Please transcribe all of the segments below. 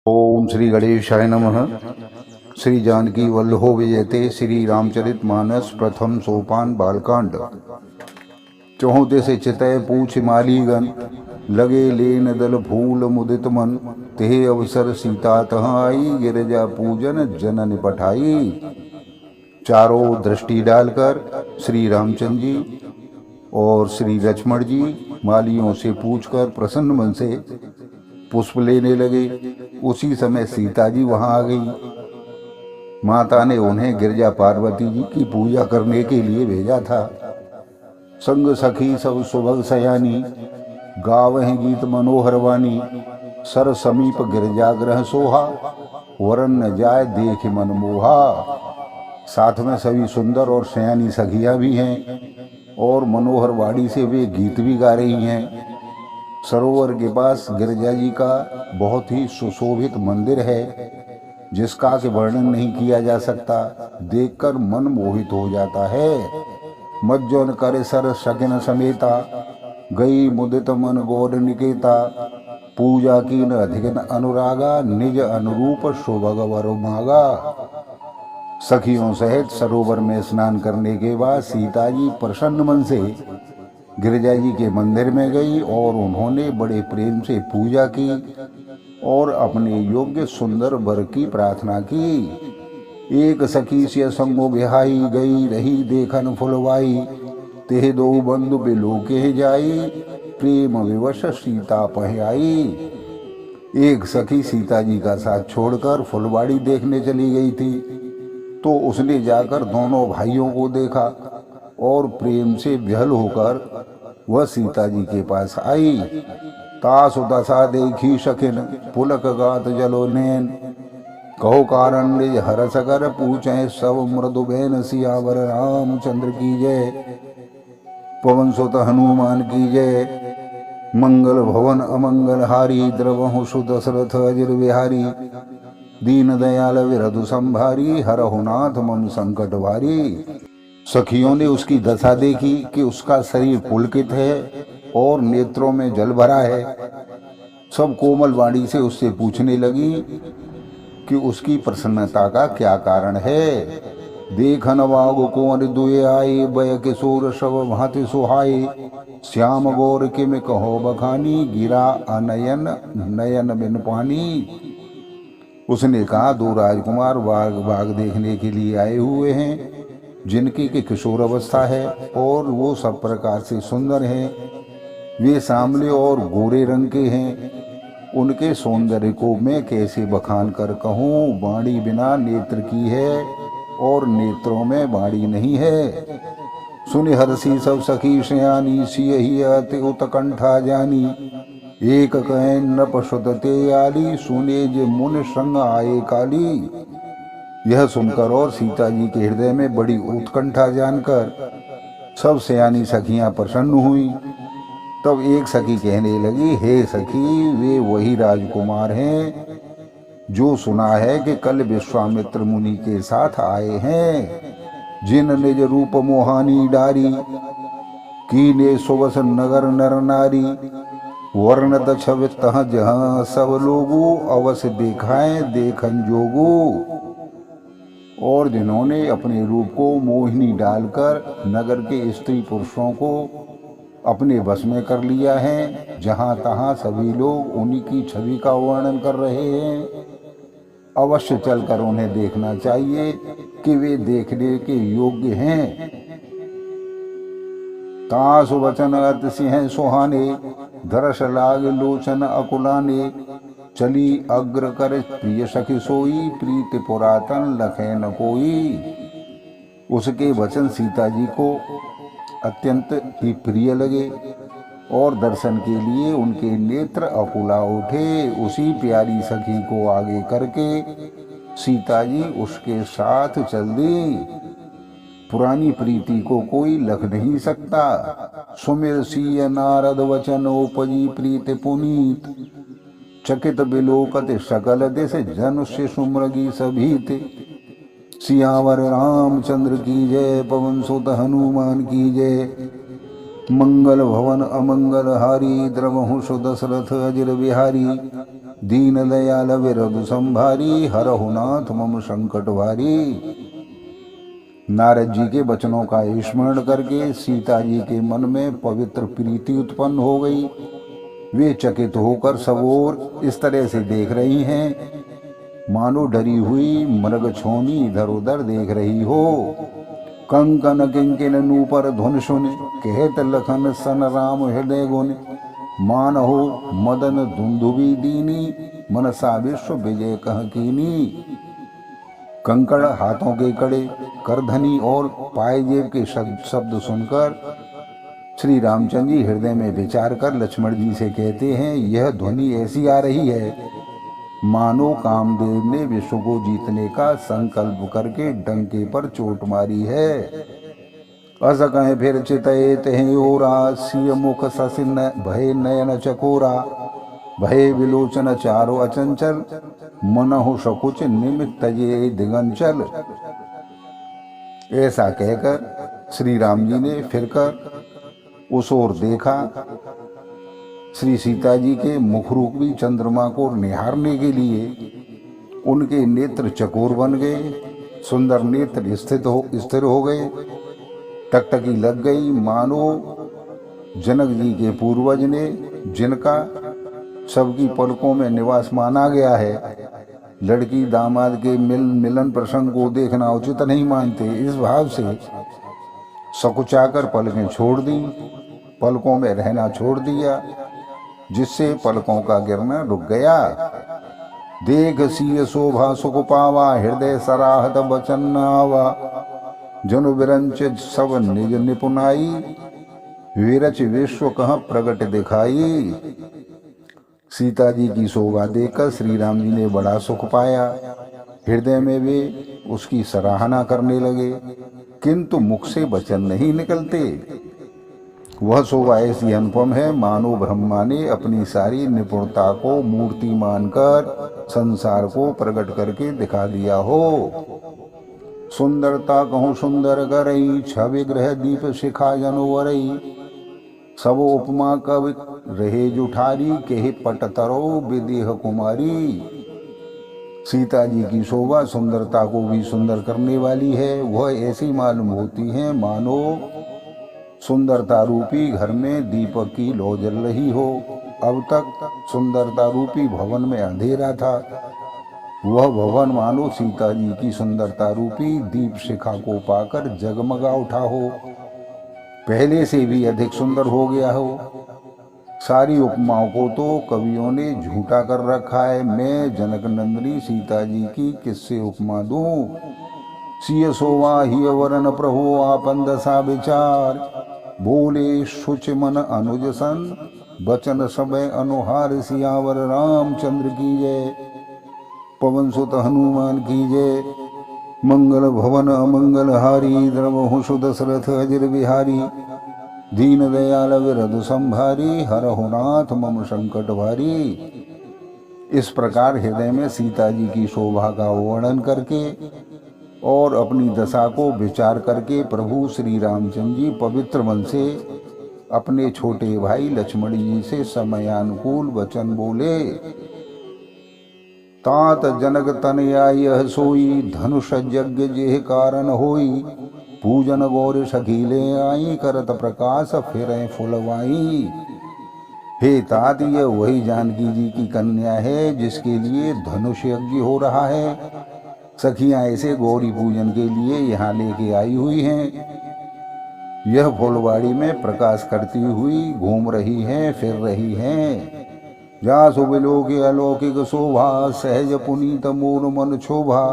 ओम श्री गणेशाय नमः। श्री जानकी वल्लभो विजयते। श्री रामचरित मानस प्रथम सोपान बालकांड। चौहते से चितय पूछ मालीगन, लगे लेन दल फूल मुदित मन। तेह अवसर सीता तह आई, गिरजा पूजन जनन पठाई। चारों दृष्टि डालकर श्री रामचंद्र जी और श्री लक्ष्मण जी मालियों से पूछकर प्रसन्न मन से पुष्प लेने लगे। उसी समय सीता जी वहां आ गई। माता ने उन्हें गिरजा पार्वती जी की पूजा करने के लिए भेजा था। संग सखी सब सुभग सयानी, गावह गीत मनोहर वाणी। सर समीप गिरजाग्रह सोहा, वरन न जाय देख मन मोहा। साथ में सभी सुंदर और सयानी सखियां भी हैं और मनोहर वाणी से वे गीत भी गा रही हैं। सरोवर के पास गिरजा जी का बहुत ही सुशोभित मंदिर है, जिसका कि वर्णन नहीं किया जा सकता। देखकर मन मोहित हो जाता है। मज्जन करे सर शकिन समेता, गई मुदित मन गौर निकेता। पूजा की न अधिक अनुरागा, निज अनुरूप सुभग वर मागा। सखियों सहित सरोवर में स्नान करने के बाद सीता जी प्रसन्न मन से गिरजा जी के मंदिर में गई और उन्होंने बड़े प्रेम से पूजा की और अपने योग्य सुंदर वर की प्रार्थना की। एक सखी से संगो बिहाई, गई रही देखन फुलवाई। तेह दो बंधु बिलोके जाई, प्रेम विवश सीता पह आई। एक सखी सीता जी का साथ छोड़कर फुलवाड़ी देखने चली गई थी, तो उसने जाकर दोनों भाइयों को देखा और प्रेम से विह्वल होकर वह सीता जी के पास आई। तासु दशा देखी शकिन, पुलक गात जलो नैन। कहो कारण निज हरस कर, पूछे सब मृदु बैन। सियावर रामचंद्र की जय, पवन सुत हनुमान की जय। मंगल भवन अमंगल हारी, द्रवहु सुदशरथ अजिर बिहारी। दीन दयाल विरधु संभारी, हरहु नाथ मम संकट भारी। सखियों ने उसकी दशा देखी कि उसका शरीर पुलकित है और नेत्रों में जल भरा है। सब कोमल वाणी से उससे पूछने लगी कि उसकी प्रसन्नता का क्या कारण है। देखन वाग कुंवर दुए आए, बय किशोर सब भांति सुहाए। श्याम गौर के में कहो बखानी, गिरा अनयन नयन बिन पानी। उसने कहा, दो राजकुमार बाग देखने के लिए आए हुए हैं, जिनकी की किशोर अवस्था है और वो सब प्रकार से सुंदर हैं। वे सांवले और गोरे रंग के हैं। उनके सौंदर्य को मैं कैसे बखान कर कहूँ। बाणी बिना नेत्र की है और नेत्रों में बाणी नहीं है। सुनि हरसी सब सखी सयानी, सियहि अति उत्कंठा जानी। एक कहें नृप सुत ते आली, सुने जे मुनि संग आए काली। यह सुनकर और सीता जी के हृदय में बड़ी उत्कंठा जानकर सब सयानी सखियां प्रसन्न हुई। तब एक सखी कहने लगी, हे सखी, वे वही राजकुमार हैं जो सुना है कि कल विश्वामित्र मुनि के साथ आए हैं, जिन निज रूप मोहानी डारी। कीने सुबस नगर नर नारी, वर्णत छवि तह जहाँ सब लोगो। अवश्य देखाएं देखन जोगो। और जिन्होंने अपने रूप को मोहिनी डालकर नगर के स्त्री पुरुषों को अपने वश में कर लिया है, जहाँ तहाँ सभी लोग उन्हीं की छवि का वर्णन कर रहे हैं। अवश्य चलकर उन्हें देखना चाहिए कि वे देखने के योग्य हैं। तासु वचन अति सिंह सुहाने, दरस लाग लोचन अकुलाने। चली अग्र कर प्रिय सखी सोई, प्रीति पुरातन लखे न कोई। उसके वचन सीता जी को अत्यंत ही प्रिय लगे और दर्शन के लिए उनके नेत्र अकुला उठे। उसी प्यारी सखी को आगे करके सीता जी उसके साथ चल दी। पुरानी प्रीति को कोई लख नहीं सकता। सुमिर सिय नारद वचन, उपजी प्रीति पुनीत। चकित बिलोकत सकल दिश, जन से सुमृगी सभीत। सियावर रामचंद्र की जय, पवन सुत हनुमान की जय। मंगल भवन अमंगल हारी, द्रवहु सुदशरथ अजिर बिहारी। दीन दयाल विरधु संभारी, हरहु नाथ मम संकट भारी। नारद जी के वचनों का स्मरण करके सीता जी के मन में पवित्र प्रीति उत्पन्न हो गई। वे चकित होकर सब ओर इस तरह से देख रही हैं मानो डरी हुई मृग छोनी इधर उधर देख रही हो। कंकन किंकिन नूपर धुन सुन, कहत लखन सन राम हृदय गुण। मानहो मदन धुंधुबी दीनी, मनसा विश्व विजय कह कीनी। कंकड़, हाथों के कड़े, करधनी और पायजेब के शब्द सुनकर श्री रामचंद्र जी हृदय में विचार कर लक्ष्मण जी से कहते हैं, यह ध्वनि ऐसी आ रही है मानो कामदेव ने विश्व को जीतने का संकल्प करके डंके पर चोट मारी है। अस कहें फिर चितये तहें ओरा, सिय मुख ससिन भय नयन चकोरा। भय विलोचन चारो अचंचल, मनहु सकुच निमित्त ये दिगंचल। ऐसा कहकर श्री राम जी ने फिरकर उस ओर देखा। श्री सीता जी के मुखरूपी चंद्रमा को निहारने के लिए उनके नेत्र चकोर बन गए, सुंदर नेत्र स्थिर हो गए, टकटकी लग गई मानो जनक जी के पूर्वज ने, जिनका सबकी पलकों में निवास माना गया है, लड़की दामाद के मिलन प्रसंग को देखना उचित नहीं मानते। इस भाव से सकुचाकर पलकें छोड़ दी, पलकों में रहना छोड़ दिया, जिससे पलकों का गिरना रुक गया। देख सिय शोभा सुख पावा, हृदय सराहत बचन आवा। जनु विरंच सब निज निपुनाई, विरच विश्व कह प्रगट दिखाई। सीता जी की शोभा देखकर श्री राम जी ने बड़ा सुख पाया। हृदय में वे उसकी सराहना करने लगे, किंतु मुख से वचन नहीं निकलते। वह शोभा ऐसी अनुपम है मानो ब्रह्मा ने अपनी सारी निपुणता को मूर्ति मानकर संसार को प्रकट करके दिखा दिया हो। सुंदरता कहूँ सुंदर करई, छवि ग्रह दीप शिखा जनवरई। सब उपमा कवि रहे जुठारी, केहि पट तरो विदेह कुमारी। सीता जी की शोभा सुंदरता को भी सुंदर करने वाली है। वह ऐसी मालूम होती है मानो सुंदरता रूपी घर में दीपक की लौ जल रही हो। अब तक सुंदरता रूपी भवन में अंधेरा था, वह भवन मानो सीता जी की सुंदरता रूपी दीप शिखा को पाकर जगमगा उठा हो, पहले से भी अधिक सुंदर हो गया हो। सारी उपमाओं को तो कवियों ने झूठा कर रखा है। मैं जनक नंदिनी सीता जी की किससे उपमा दूं। सिय सोवा ही वरन प्रभु आपन दशा विचार। बोले शुच मन अनुज सन, बचन समय अनुहार सियावर रामचंद्र की जय। पवन सुत हनुमान की जय। मंगल भवन अमंगल हारी, द्रवहु सुदशरथ अजिर बिहारी। दीन दयाल विरधु संभारी, हरहु नाथ मम संकट भारी। इस प्रकार हृदय में सीता जी की शोभा का वर्णन करके और अपनी दशा को विचार करके प्रभु श्री रामचंद्र जी पवित्र मन से अपने छोटे भाई लक्ष्मण जी से समयानुकूल वचन बोले। तात जनक तनया यह सोई, धनुष यज्ञ जेह कारण होई। पूजन गौर सखीले आई, करत प्रकाश फिरें फुलवाई। हे तात, यह वही जानकी जी की कन्या है जिसके लिए धनुष यज्ञ हो रहा है। सखियां ऐसे गौरी पूजन के लिए यहाँ लेके आई हुई हैं। यह फुलवाड़ी में प्रकाश करती हुई घूम रही हैं, फिर रही हैं। जा सुबिलो के अलौकिक शोभा, सहज पुनीत मोर मन क्षोभा।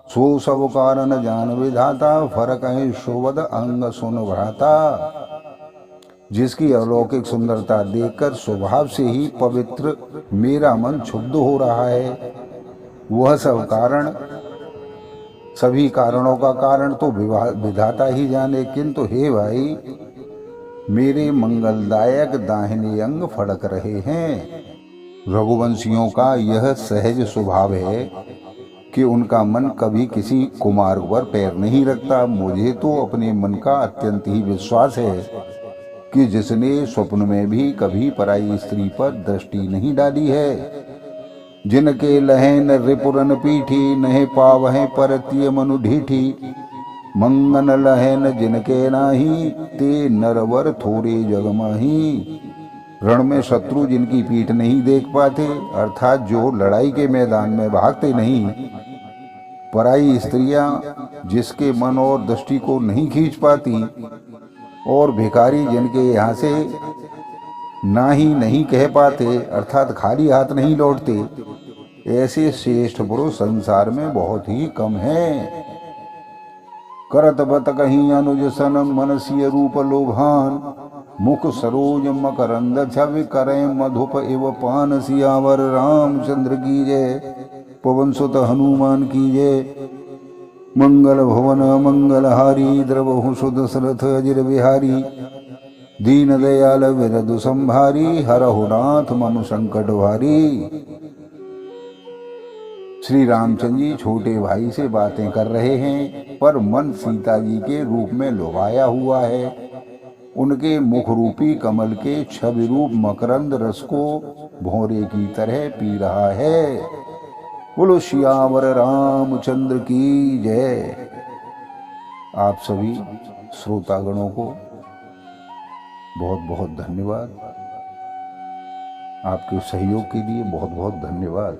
सो सब कारण जान विधाता, फरक है शोभद अंग सुन भ्राता। जिसकी अलौकिक सुंदरता देखकर स्वभाव से ही पवित्र मेरा मन क्षुब्ध हो रहा है। वह सब कारण, सभी कारणों का कारण तो विधाता ही जाने, किंतु हे भाई मेरे मंगलदायक दाहिने अंग फड़क रहे हैं। रघुवंशियों का यह सहज स्वभाव है कि उनका मन कभी किसी कुमार्ग पर पैर नहीं रखता। मुझे तो अपने मन का अत्यंत ही विश्वास है कि जिसने स्वप्न में भी कभी पराई स्त्री पर दृष्टि नहीं डाली है, जिनके लहन रिपुरन पीठी, नहे पावहें परतिय मनु ढीठी। मंगन लहन जिनके नाही, ते नरवर थोड़े जगमाही। रण में शत्रु जिनकी पीठ नहीं देख पाते, अर्थात जो लड़ाई के मैदान में भागते नहीं, पराई स्त्रियां जिसके मन और दृष्टि को नहीं खींच पाती, और भिखारी जिनके यहाँ से ना ही नहीं कह पाते, अर्थात खाली हाथ नहीं लौटते, ऐसे श्रेष्ठ पुरुष संसार में बहुत ही कम हैं। करत बत कहीं अनुज सन, मनसीय रूप लोभान। मुख सरोज मकरंद छवि, करे मधुप एव पान। सियावर रामचंद्र की जय, पवन सुत हनुमान की जय। मंगल भवन मंगलहारी, द्रवहु सुदशरथ अजिर बिहारी। दीन दयाल विरधु संभारी, हरहु नाथ मम संकट भारी। श्री रामचंद्र जी छोटे भाई से बातें कर रहे हैं, पर मन सीता जी के रूप में लुभाया हुआ है। उनके मुख रूपी कमल के छवि रूप मकरंद रस को भौरे की तरह पी रहा है। बोलो सियावर रामचंद्र की जय। आप सभी श्रोतागणों को बहुत बहुत धन्यवाद। आपके सहयोग के लिए बहुत बहुत धन्यवाद।